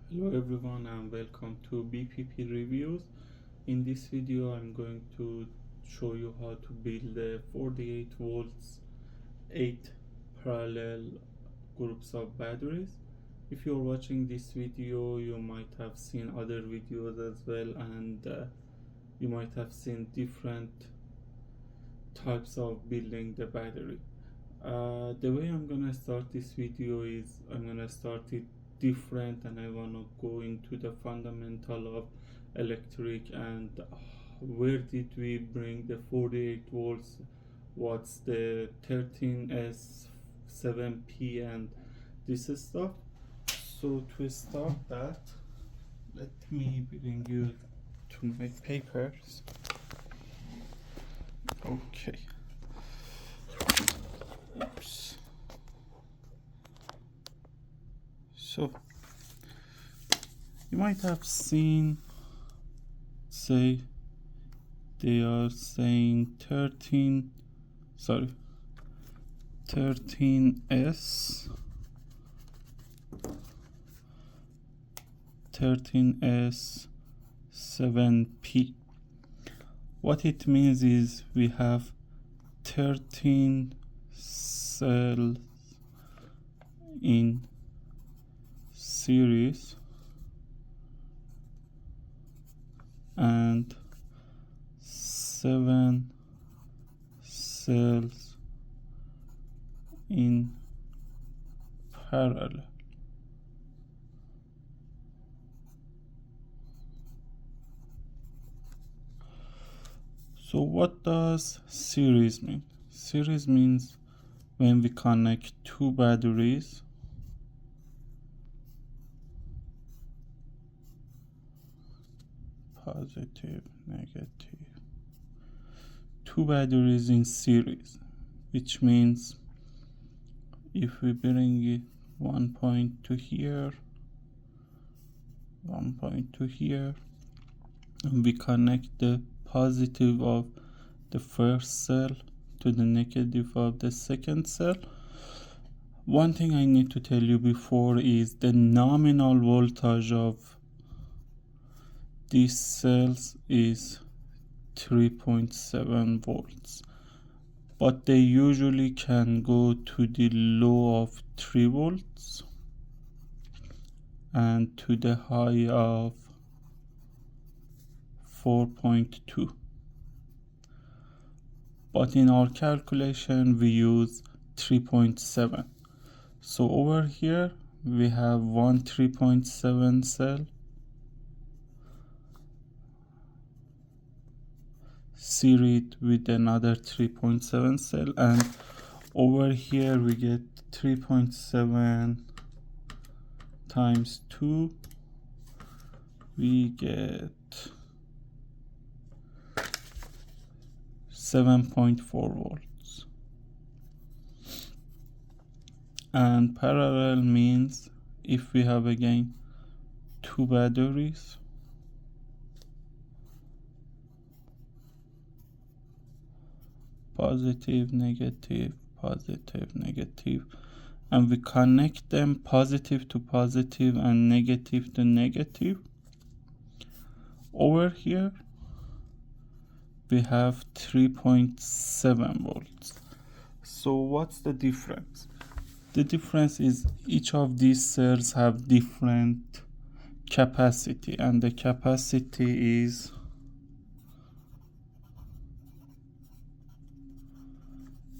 Hello everyone and welcome to BPP reviews. In this video I'm going to show you how to build a 48 volts 8 parallel groups of batteries. If you're watching this video you might have seen other videos as well, and you might have seen different types of building the battery. The way I'm gonna start this video is I'm gonna start it different, and I wanna go into the fundamental of electric and where did we bring the 48 volts, what's the 13S 7P and this stuff. So to start that, let me bring you to my papers. Okay. Oops. So you might have seen, say they are saying 13S 13S 7P. What it means is we have 13 cells in series and 7 cells in parallel. So what does series mean? Series means when we connect two batteries positive, negative, two batteries in series, which means if we bring it 1 point to here, 1 point to here, and we connect the positive of the first cell to the negative of the second cell. One thing I need to tell you before is the nominal voltage of these cells is 3.7 volts, but they usually can go to the low of 3 volts and to the high of 4.2. But in our calculation we use 3.7. So over here we have one 3.7 cell seried with another 3.7 cell, and over here we get 3.7 times 2, we get 7.4 volts. And parallel means if we have again two batteries, positive, negative, and we connect them positive to positive and negative to negative. Over here we have 3.7 volts. So what's the difference? The difference is each of these cells have different capacity, and the capacity is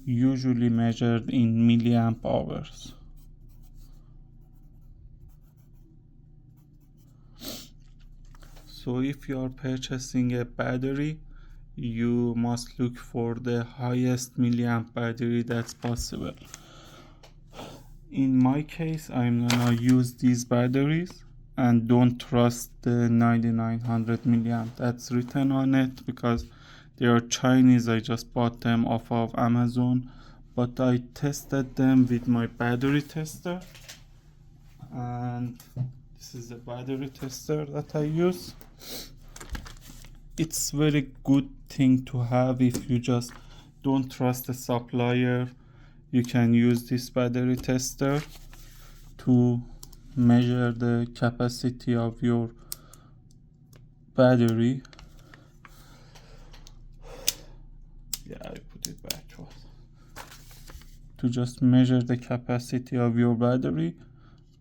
usually measured in milliamp hours. So if you are purchasing a battery, you must look for the highest milliamp battery that's possible. In my case, I'm gonna use these batteries, and don't trust the 9900 milliamp that's written on it because they are Chinese. I just bought them off of Amazon, but I tested them with my battery tester, and this is the battery tester that I use. It's very good thing to have if you just don't trust the supplier. You can use this battery tester to measure the capacity of your battery. Yeah, I put it back to just measure the capacity of your battery,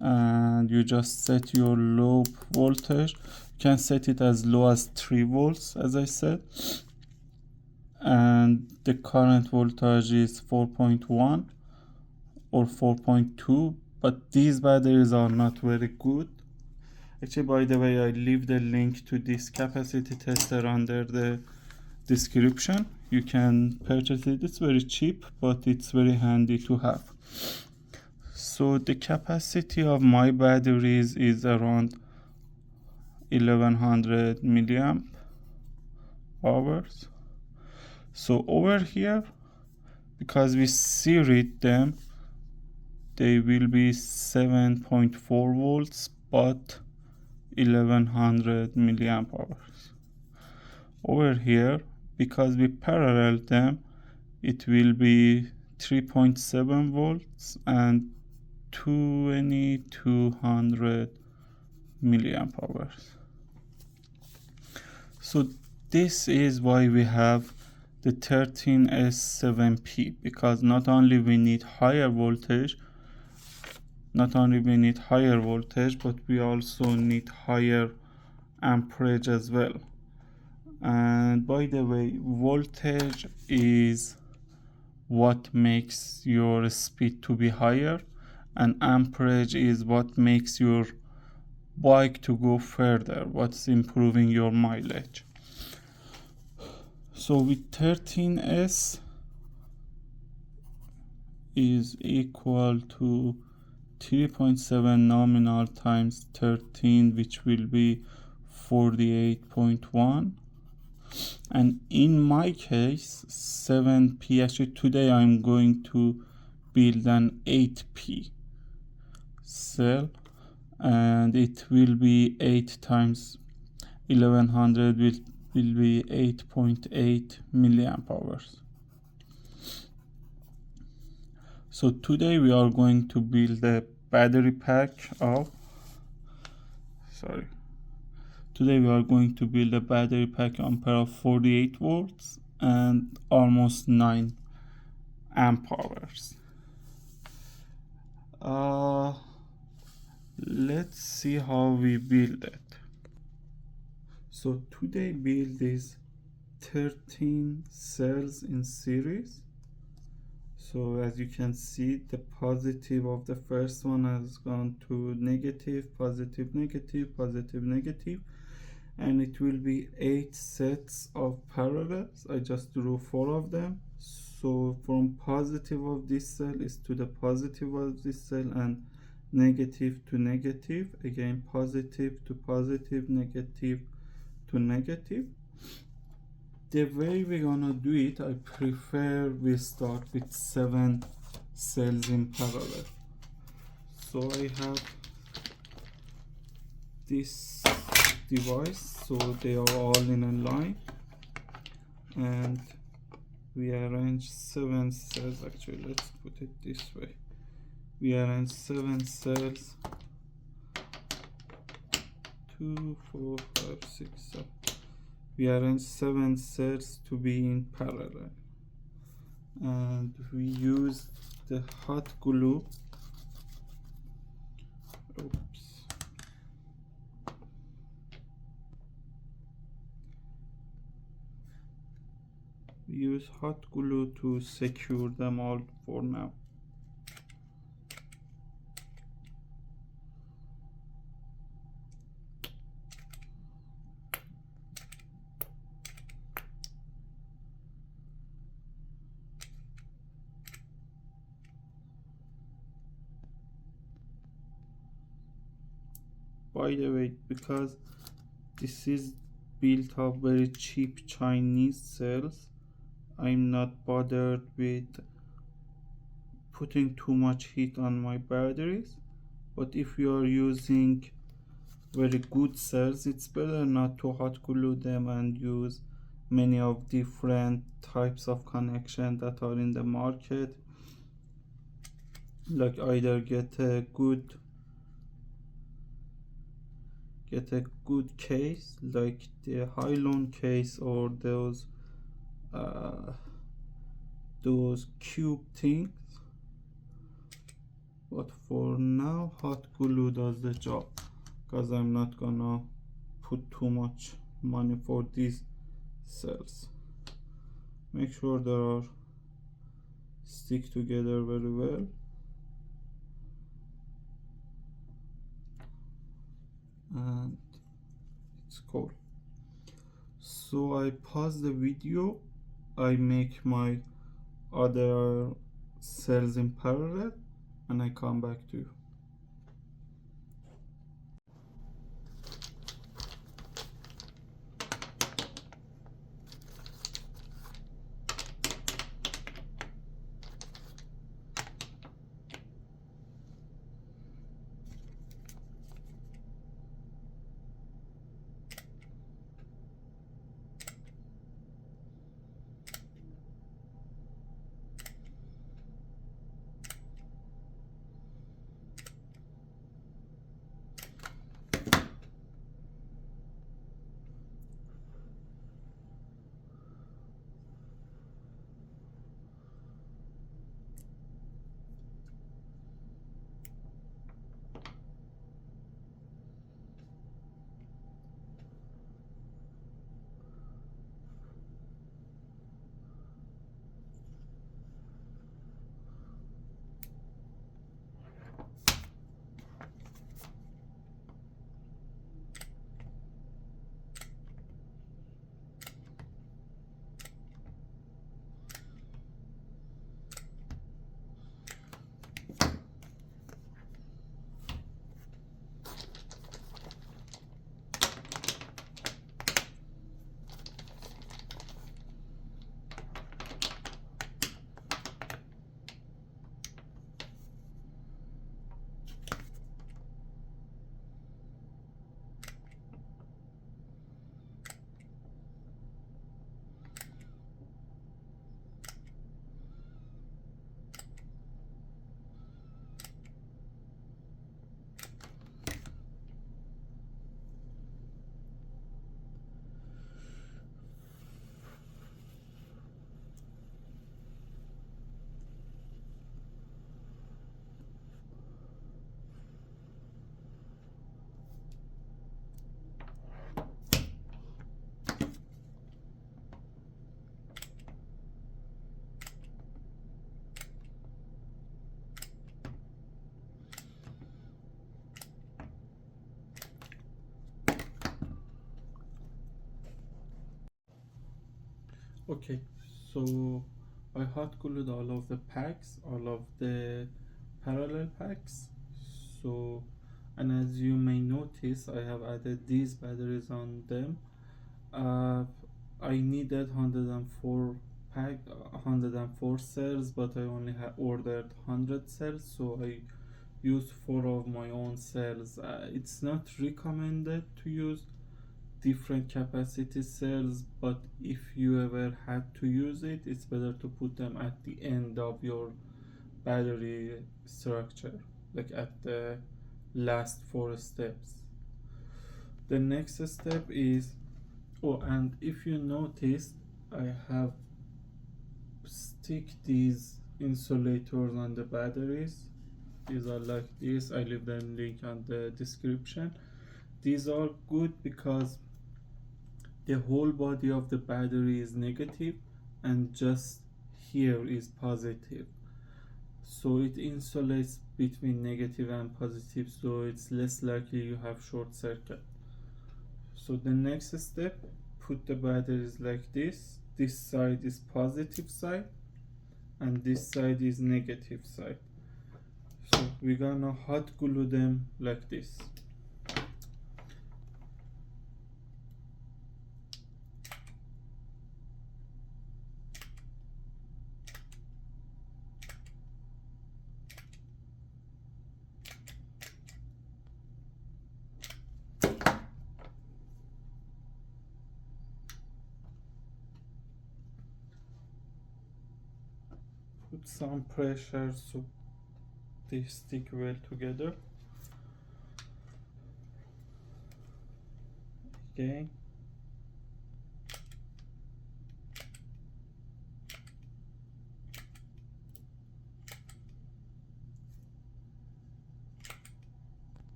and you just set your low voltage. You can set it as low as 3 volts, as I said, and the current voltage is 4.1 or 4.2, but these batteries are not very good. Actually, by the way, I leave the link to this capacity tester under the description. You can purchase it. It's very cheap, but it's very handy to have. So the capacity of my batteries is around 1100 milliamp hours. So over here, because we seried them, they will be 7.4 volts but 1100 milliamp hours. Over here, because we parallel them, it will be 3.7 volts and 2200 milliamp hours. So this is why we have the 13S7P, because not only we need higher voltage, but we also need higher amperage as well. And by the way, voltage is what makes your speed to be higher, and amperage is what makes your bike to go further, what's improving your mileage. So with 13S is equal to 3.7 nominal times 13, which will be 48.1. And in my case, 7P, actually today I'm going to build an 8P cell, and it will be 8 times 1100 will be 8.8 milliamp hours. So today we are going to build a battery pack of ampere of 48 volts and almost 9 amp hours. Let's see how we build it. So today build is 13 cells in series. So as you can see, the positive of the first one has gone to negative, positive, negative, positive, negative, and it will be 8 sets of parallels. I just drew 4 of them. So from positive of this cell is to the positive of this cell, and negative to negative, again positive to positive, negative to negative. The way we're gonna do it, I prefer we start with 7 cells in parallel. So I have this device, so they are all in a line, and we arrange 7 cells. Actually, let's put it this way. We arrange 7 cells, 2, 4, 5, 6, 7. We arrange 7 cells to be in parallel, and we use the hot glue. We use hot glue to secure them all for now. By the way, because this is built of very cheap Chinese cells, I'm not bothered with putting too much heat on my batteries. But if you are using very good cells, it's better not to hot glue them and use many of different types of connection that are in the market. Like either get a good get a good case like the hylon case or those cube things, but for now hot glue does the job, because I'm not gonna put too much money for these cells. Make sure they are stick together very well. And it's cool. So I pause the video, I make my other cells in parallel, and I come back to you. Okay, so I hot glued all of the packs, all of the parallel packs. So, and as you may notice, I have added these batteries on them. Uh, I needed 104 cells, but I only ordered 100 cells, so I used 4 of my own cells. It's not recommended to use different capacity cells, but if you ever had to use it, it's better to put them at the end of your battery structure, like at the last 4 steps. The next step is, oh, and if you notice, I have stick these insulators on the batteries. These are like this. I leave the link on the description. These are good because the whole body of the battery is negative and just here is positive, so it insulates between negative and positive, so it's less likely you have short circuit. So the next step, put the batteries like this side is positive side and this side is negative side. So we're gonna hot glue them like this. Put some pressure so they stick well together. again.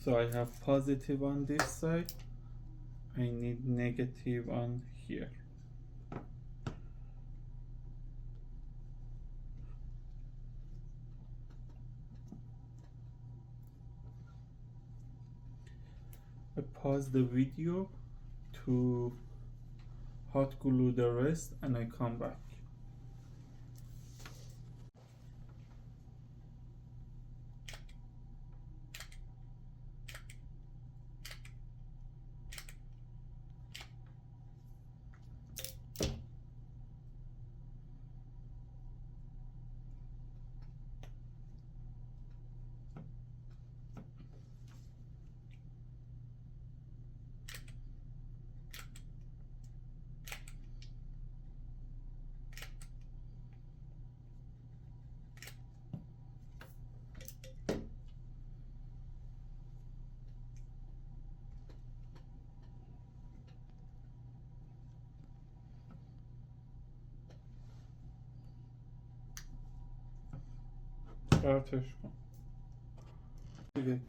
So I have positive on this side, I need negative on here. I pause the video to hot glue the rest and I come back. پرتش کن دیگه.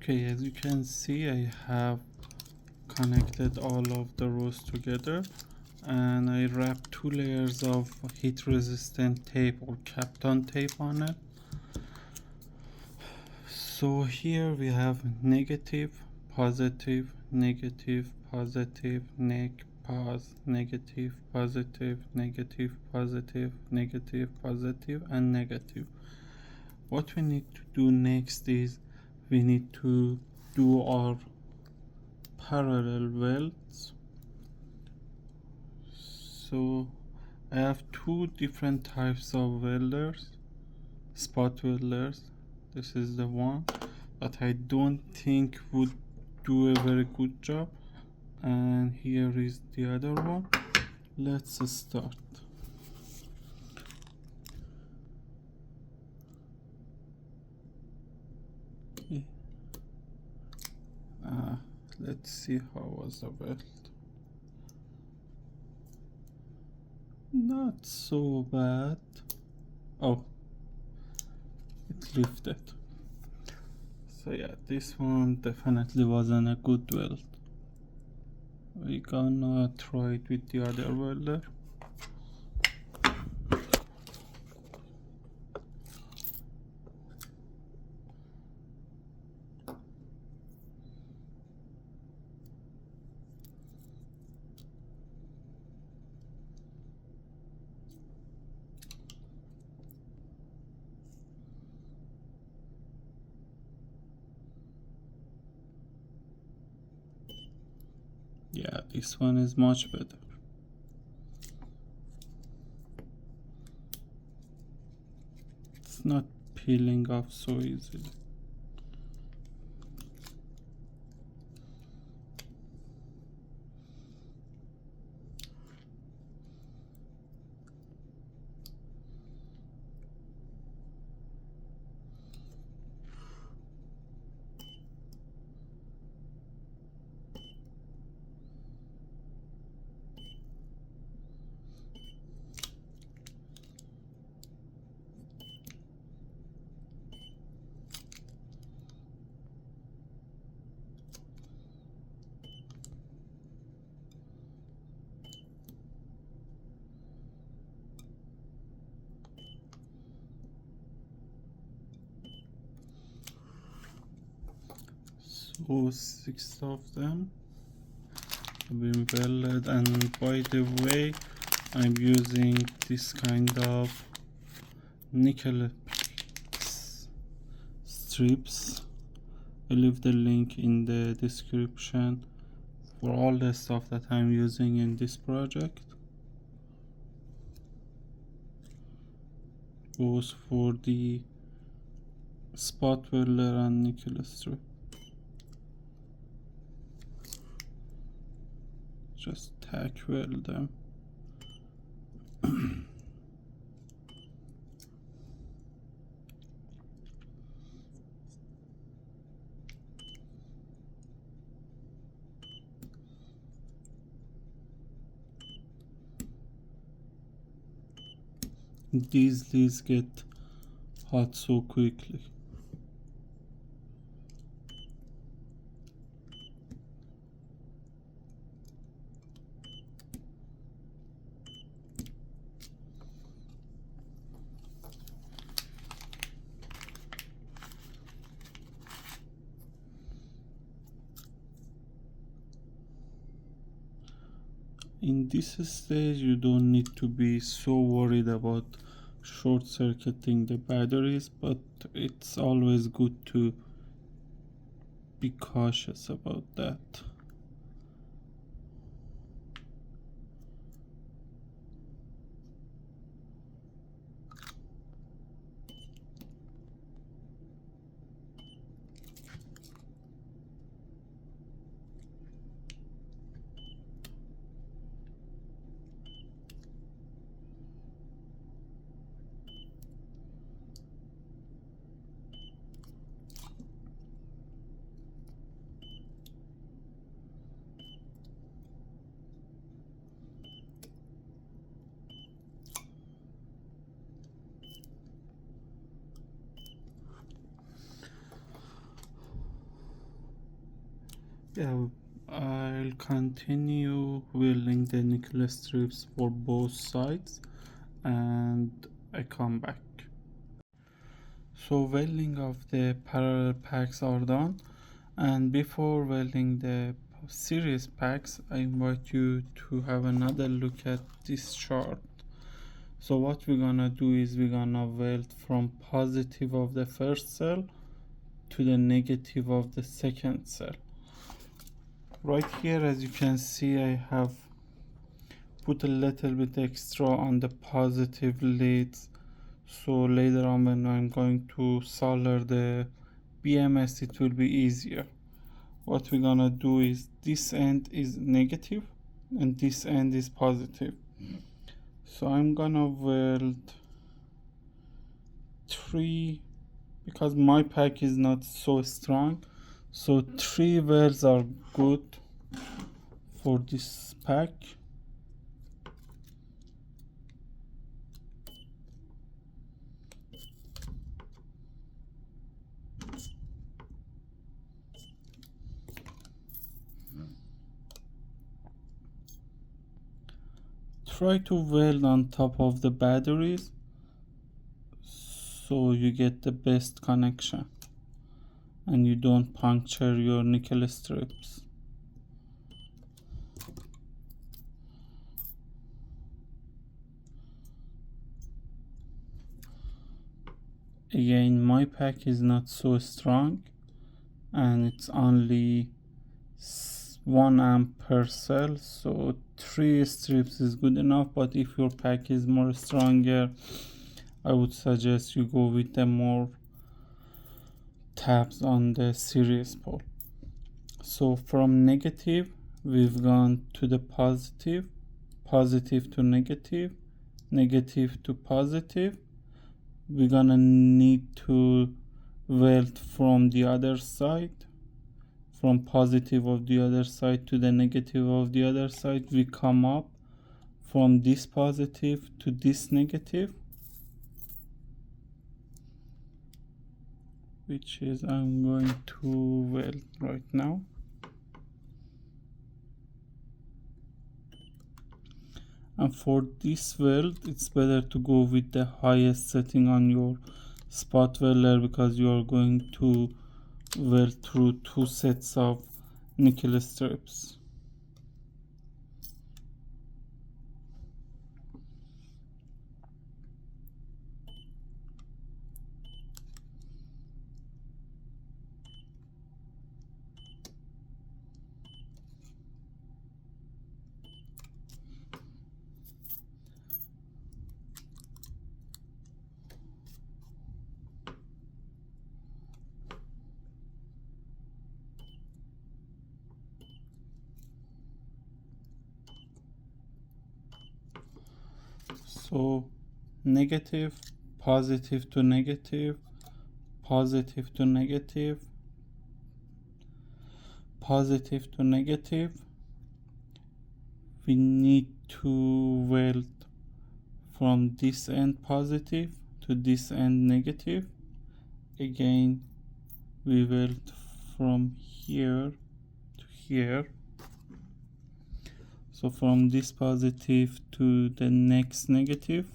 Okay, as you can see, I have connected all of the rows together and I wrap 2 layers of heat resistant tape or Kapton tape on it. So here we have negative, positive, negative, positive, pause, negative, positive, negative, positive, negative, positive, and negative. What we need to do next is we need to do our parallel welds. So I have two different types of welders, spot welders. This is the one that I don't think would do a very good job, and here is the other one. Let's start. Okay. Let's see how was the weld. Not so bad. Oh, it lifted. So yeah, this one definitely wasn't a good weld. We're gonna try it with the other welder. Yeah, this one is much better. It's not peeling off so easily. So 6 of them have been welded, and by the way, I'm using this kind of nickel strips. I'll leave the link in the description for all the stuff that I'm using in this project. Both for the spot welder and nickel strip. Just tack weld them. These leads get hot so quickly. In this stage, you don't need to be so worried about short circuiting the batteries, but it's always good to be cautious about that. Yeah, I'll continue welding the nickel strips for both sides and I come back. So welding of the parallel packs are done, and before welding the series packs, I invite you to have another look at this chart. So what we're gonna do is we're gonna weld from positive of the first cell to the negative of the second cell. Right here, as you can see, I have put a little bit extra on the positive leads, so later on when I'm going to solder the BMS, it will be easier. What we're gonna do is this end is negative and this end is positive. So I'm gonna weld 3, because my pack is not so strong, so 3 welds are good for this pack. Try to weld on top of the batteries so you get the best connection and you don't puncture your nickel strips. Again, my pack is not so strong and it's only 1 amp per cell, so 3 strips is good enough. But if your pack is more stronger, I would suggest you go with the more tabs on the series pole. So from negative we've gone to the positive, positive to negative, negative to positive. We're gonna need to weld from the other side, from positive of the other side to the negative of the other side. We come up from this positive to this negative, which is I'm going to weld right now. And for this weld, it's better to go with the highest setting on your spot welder, because you are going to weld through 2 sets of nickel strips. So negative, positive to negative, positive to negative, positive to negative. We need to weld from this end positive to this end negative. Again, we weld from here to here. So from this positive to the next negative.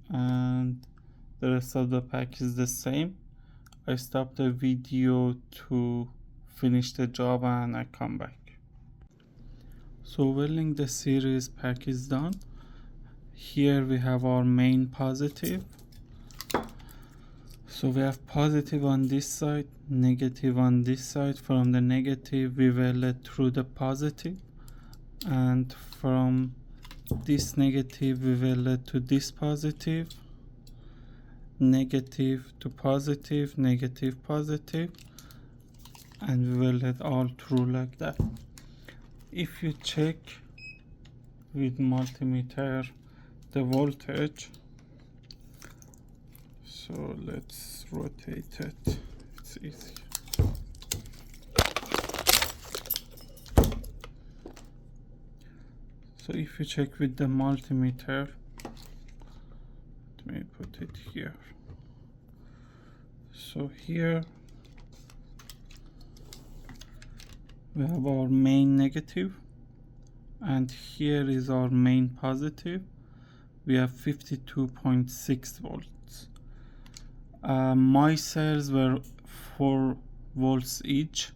And the rest of the pack is the same. I stop the video to finish the job and I come back. So welding the series pack is done. Here we have our main positive. So we have positive on this side, negative on this side. From the negative we welded through the positive, and from this negative we welded to this positive, negative to positive, negative, positive, and we welded all through like that. If you check with multimeter the voltage, so let's rotate it, it's easy. So if you check with the multimeter, let me put it here. So here we have our main negative, and here is our main positive. We have 52.6 volts. My cells were 4 volts each,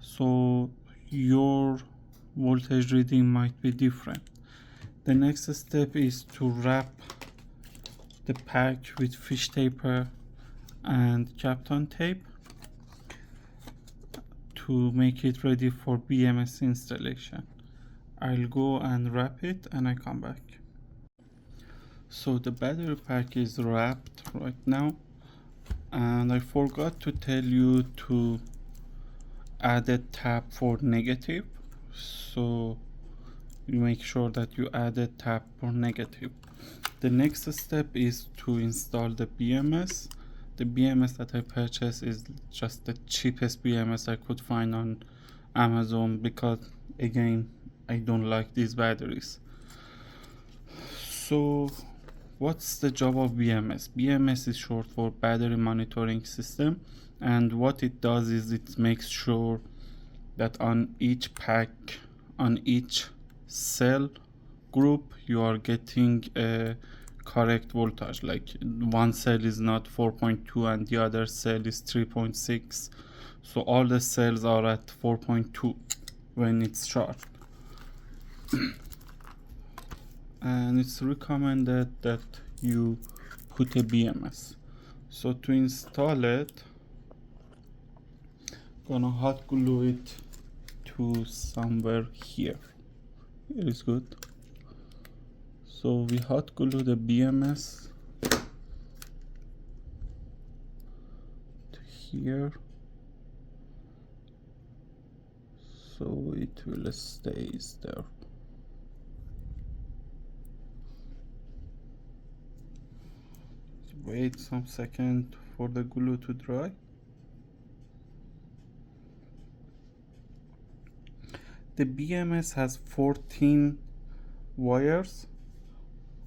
so your voltage reading might be different. The next step is to wrap the pack with fish taper and Kapton tape to make it ready for BMS installation. I'll go and wrap it and I come back. So the battery pack is wrapped right now, and I forgot to tell you to add a tab for negative, so you make sure that you add a tab for negative. The next step is to install the BMS. The BMS that I purchased is just the cheapest BMS I could find on Amazon, because again, I don't like these batteries. So what's the job of BMS? BMS is short for battery monitoring system, and what it does is it makes sure that on each pack, on each cell group, you are getting a correct voltage. Like one cell is not 4.2 and the other cell is 3.6, so all the cells are at 4.2 when it's charged. And it's recommended that you put a BMS. So to install it, gonna hot glue it to somewhere here. Here is good. So we hot glue the BMS to here, so it will stays there. Wait some second for the glue to dry. The BMS has 14 wires,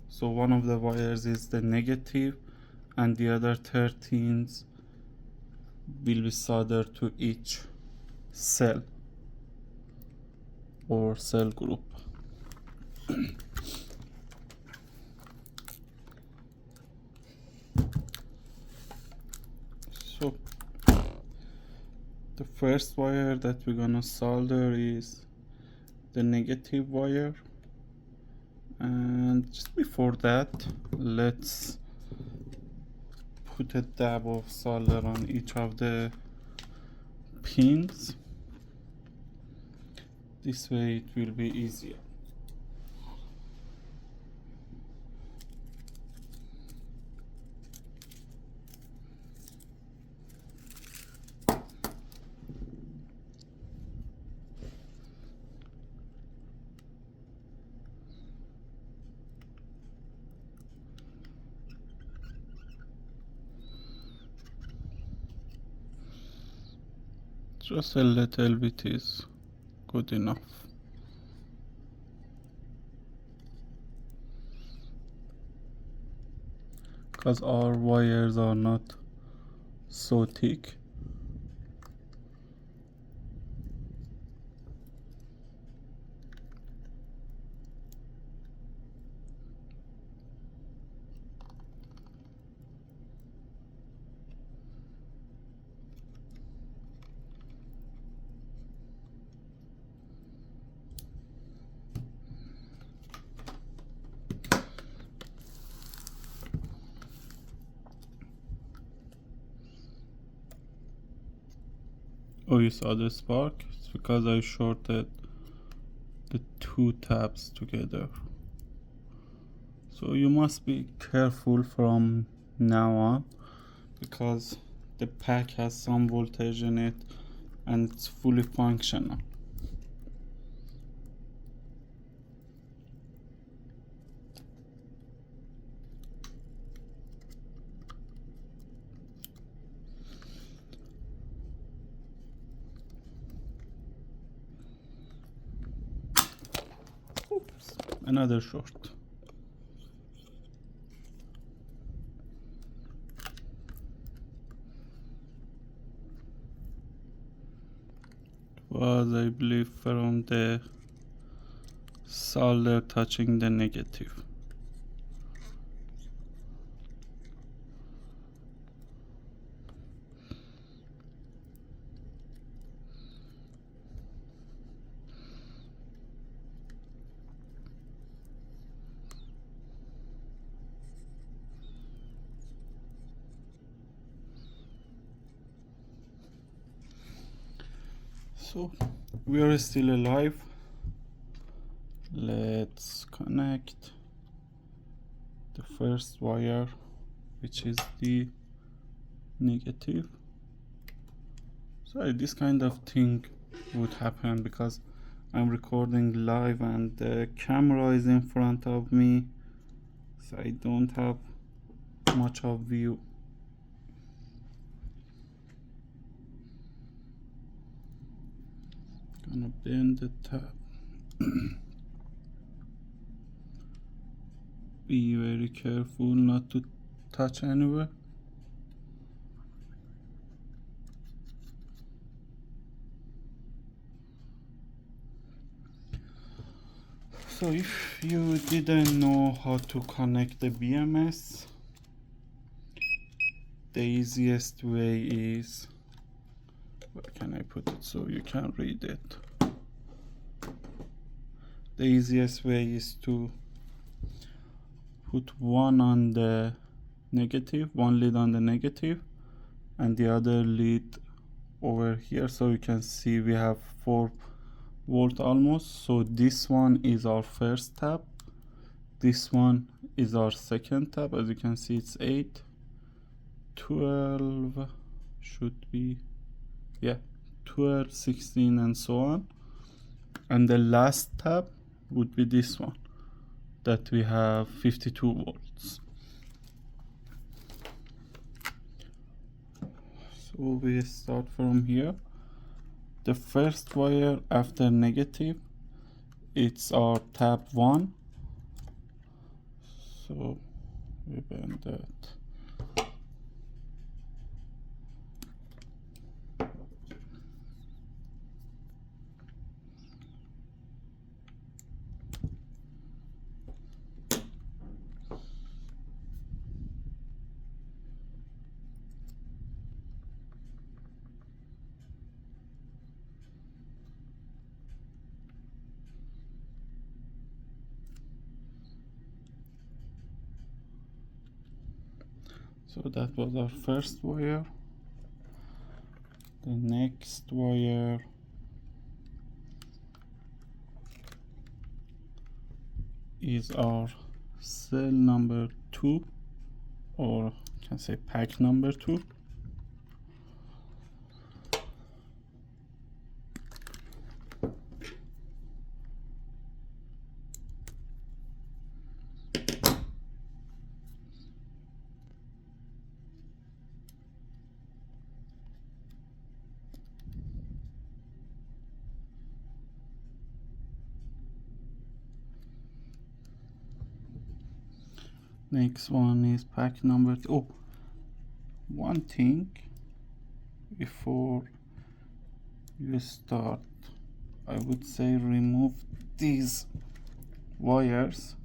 so one of the wires is the negative and the other 13 will be soldered to each cell or cell group. So the first wire that we're gonna solder is the negative wire, and just before that, let's put a dab of solder on each of the pins. This way it will be easier. Just a little bit is good enough. Because our wires are not so thick. Oh, you saw the spark? It's because I shorted the two tabs together. So you must be careful from now on, because the pack has some voltage in it and it's fully functional. Oops, another short. Was, I believe, from the solder touching the negative. So we are still alive. Let's connect the first wire, which is the negative. Sorry, this kind of thing would happen because I'm recording live and the camera is in front of me, so I don't have much of view. Gonna bend the tab. Be very careful not to touch anywhere. So if you didn't know how to connect the BMS, the easiest way is, where can I put it so you can read it? The easiest way is to put one on the negative, one lead on the negative, and the other lead over here, so you can see we have 4 volt almost. So this one is our first tab, this one is our second tab. As you can see, it's 8, 12 should be, yeah, 12, 16 and so on. And the last tab would be this one that we have 52 volts. So we start from here. The first wire after negative, it's our tab 1. So we bend that. So that was our first wire. The next wire is our cell number 2, or you can say pack number 2. Next one is pack number 2. Oh, one thing before you start, I would say remove these wires.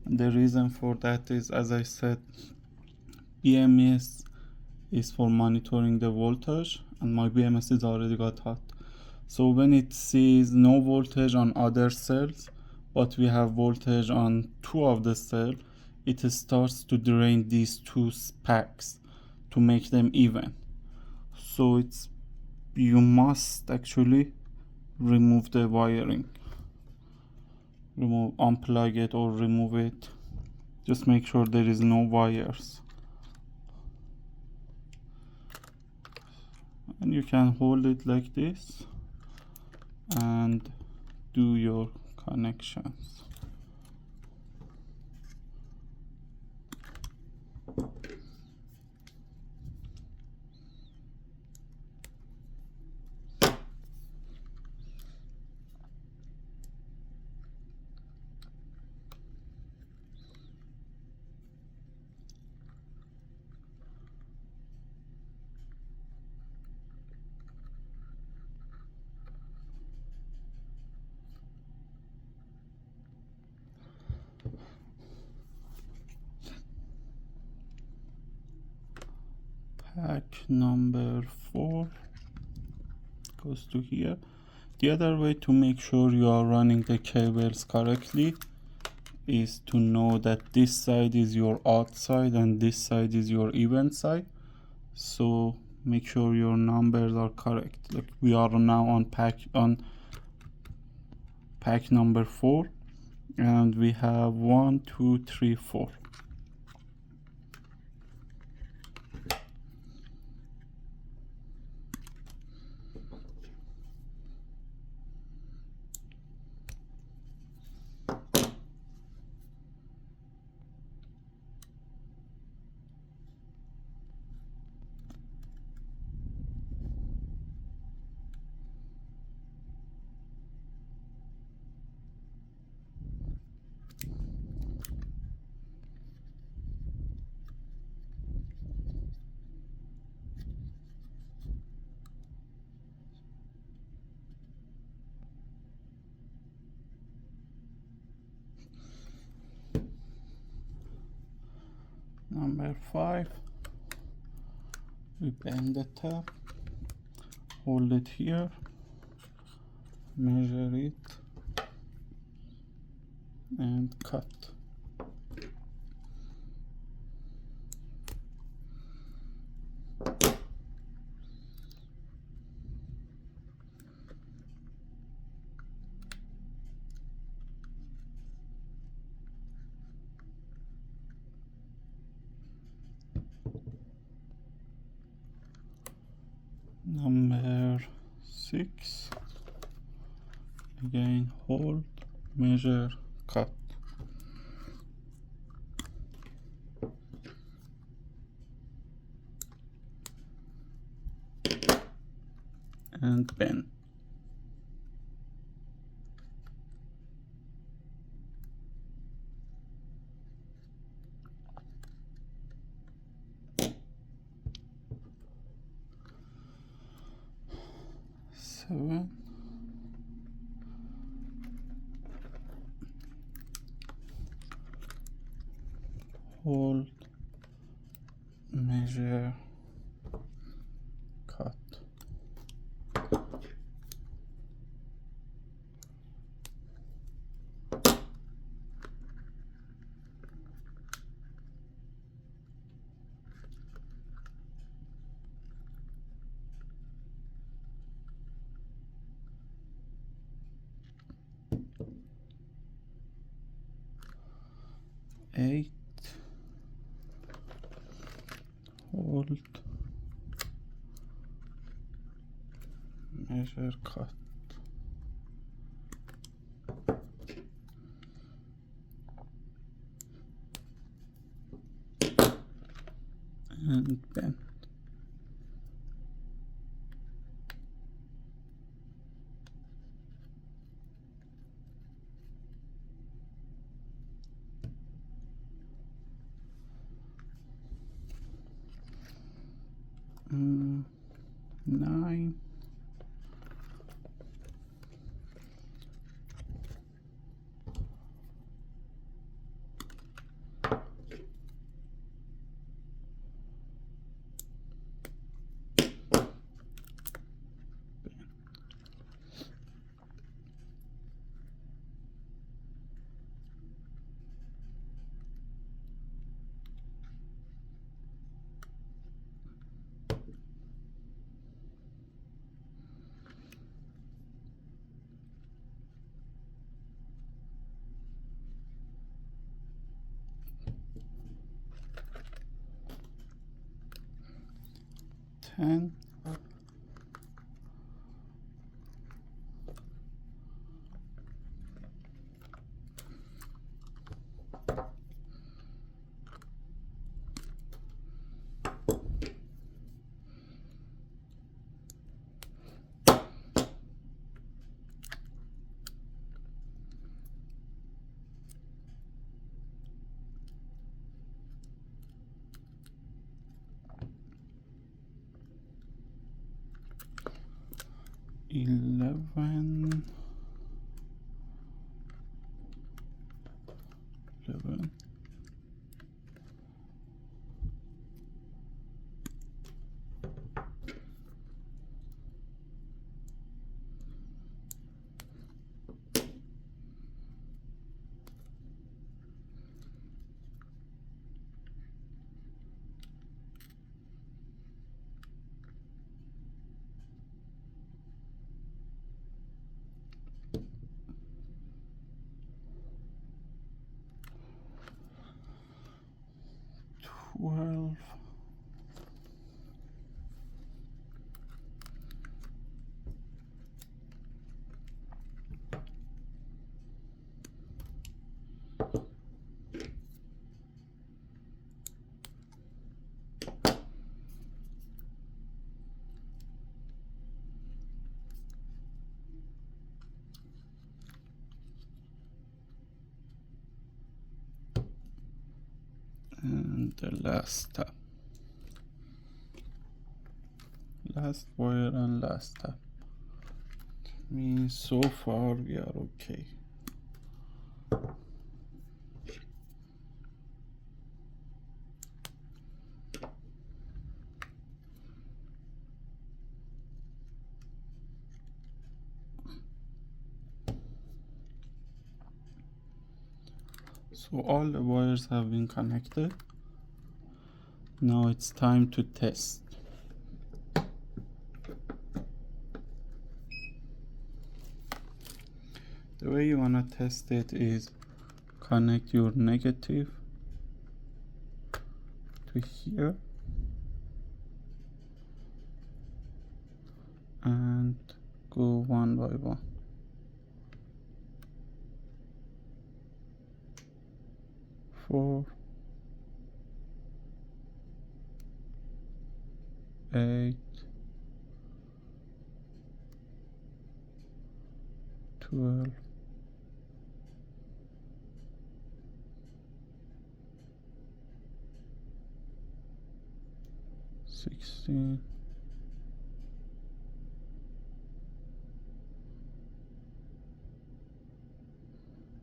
And the reason for that is, as I said, BMS is for monitoring the voltage, and my BMS is already got hot. So when it sees no voltage on other cells, but we have voltage on 2 of the cells, it starts to drain these 2 packs to make them even. So you must actually remove the wiring, unplug it or remove it. Just make sure there is no wires, and you can hold it like this and do your connections. pack number 4 goes to here. The other way to make sure you are running the cables correctly is to know that this side is your odd side and this side is your even side. So make sure your numbers are correct. Like we are now on pack number 4, and we have 1, 2, 3, 4. Number 5, we bend the tab, hold it here, measure it, and cut. Number 6, again hold, measure, cut. And bend. Seven. Hold, measure, cut. 8, hold, measure, cut. And bend. Mm, 9. Ten. Eleven. 12. And the last tab. Last wire and last tab. Means so far we are okay. So all the wires have been connected. Now it's time to test. The way you want to test it is connect your negative to here and go one by one. Four, 8, 12, 16,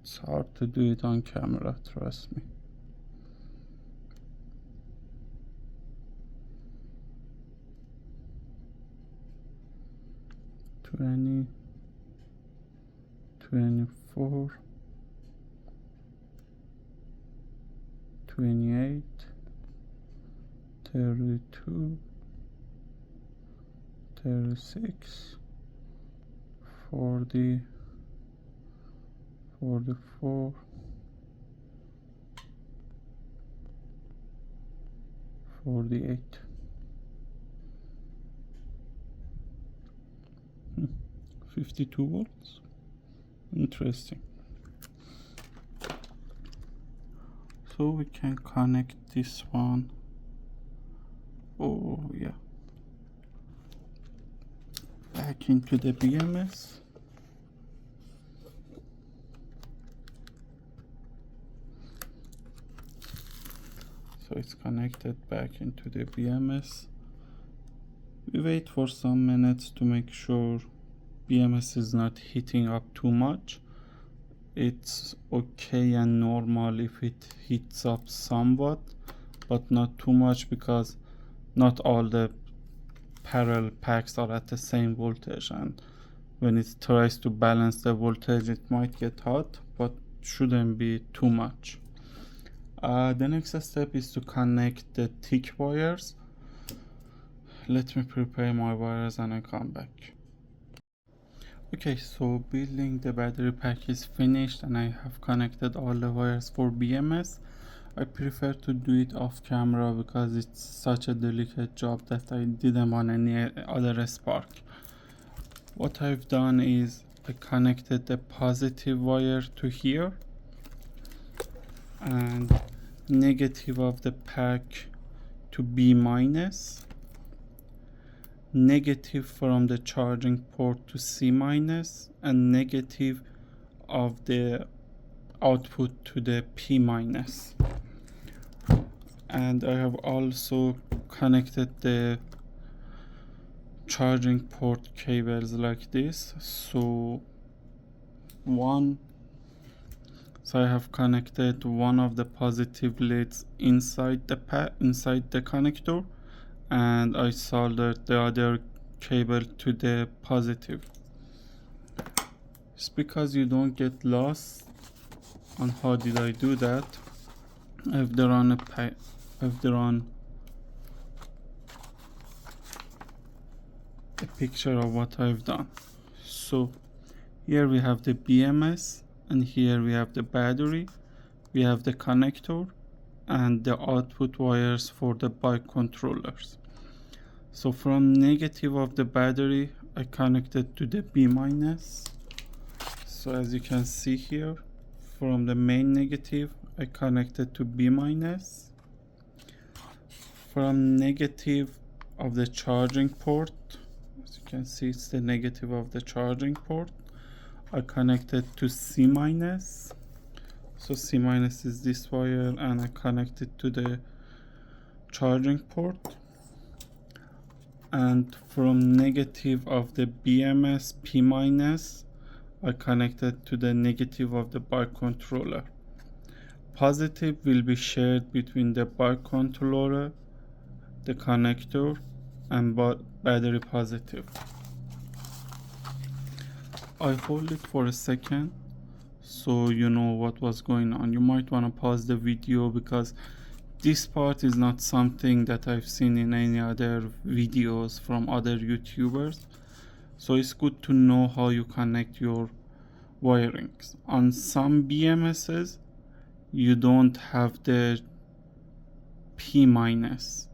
's hard to do it on camera, trust me. 20, 24, 28, 32, 36, 40, 44, 48. 52 volts. Interesting. So we can connect this one. Oh yeah. Back into the BMS. So it's connected back into the BMS. We wait for some minutes to make sure BMS is not heating up too much. It's okay and normal if it heats up somewhat, but not too much, because not all the parallel packs are at the same voltage, and when it tries to balance the voltage it might get hot, but shouldn't be too much. The next step is to connect the thick wires. Let me prepare my wires and I come back. Okay, so building the battery pack is finished and I have connected all the wires for BMS. I prefer to do it off camera because it's such a delicate job that I didn't want any other spark. What I've done is I connected the positive wire to here and negative of the pack to B minus, negative from the charging port to C minus, and negative of the output to the P minus. And I have also connected the charging port cables like this. So I have connected one of the positive leads inside the connector, and I soldered the other cable to the positive. It's because you don't get lost on how did I do that. I've drawn a picture of what I've done. So here we have the BMS and here we have the battery, we have the connector, and the output wires for the bike controllers. So from negative of the battery I connected to the B minus. So as you can see here, from the main negative I connected to B minus. From negative of the charging port, as you can see it's the negative of the charging port, I connected to C minus. So C minus is this wire and I connected to the charging port. And from negative of the BMS P minus I connected to the negative of the bike controller. Positive will be shared between the bike controller, the connector, and battery positive. I hold it for a second so you know what was going on. You might want to pause the video because this part is not something that I've seen in any other videos from other YouTubers. So it's good to know how you connect your wirings. On some BMSs, you don't have the P minus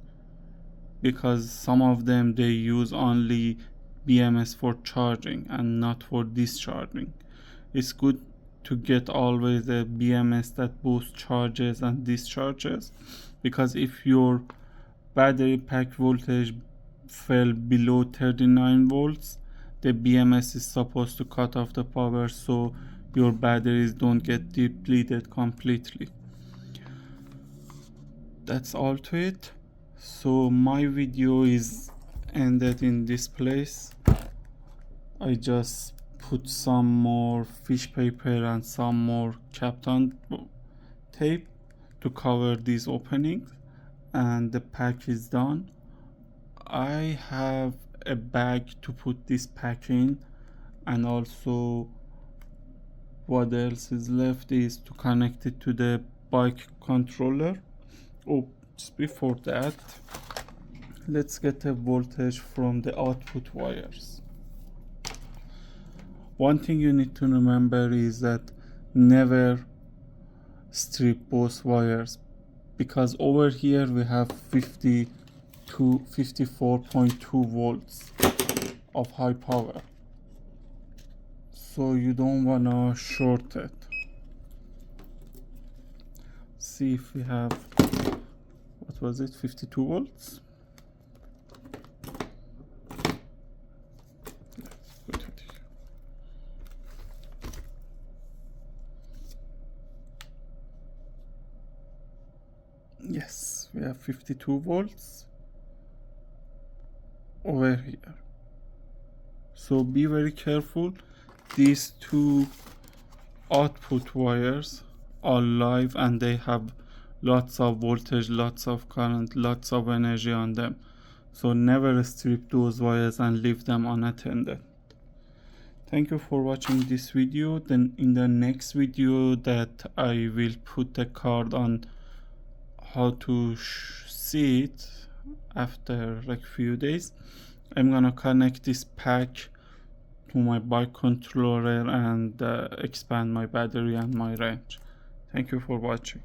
because some of them they use only BMS for charging and not for discharging. It's good to get always a BMS that both charges and discharges, because if your battery pack voltage fell below 39 volts, the BMS is supposed to cut off the power so your batteries don't get depleted completely. That's all to it. So my video is ended in this place. I just put some more fish paper and some more Kapton tape to cover these openings, and the pack is done. I have a bag to put this pack in, and also what else is left is to connect it to the bike controller. Oh, just before that, let's get a voltage from the output wires. One thing you need to remember is that never strip both wires, because over here we have 54.2 volts of high power, so you don't wanna short it. See if we have, what was it, 52 volts. Yes, we have 52 volts over here. So be very careful. These two output wires are live and they have lots of voltage, lots of current, lots of energy on them. So never strip those wires and leave them unattended. Thank you for watching this video. Then in the next video that I will put the card on how to see it after like few days, I'm gonna connect this pack to my bike controller and expand my battery and my range. Thank you for watching.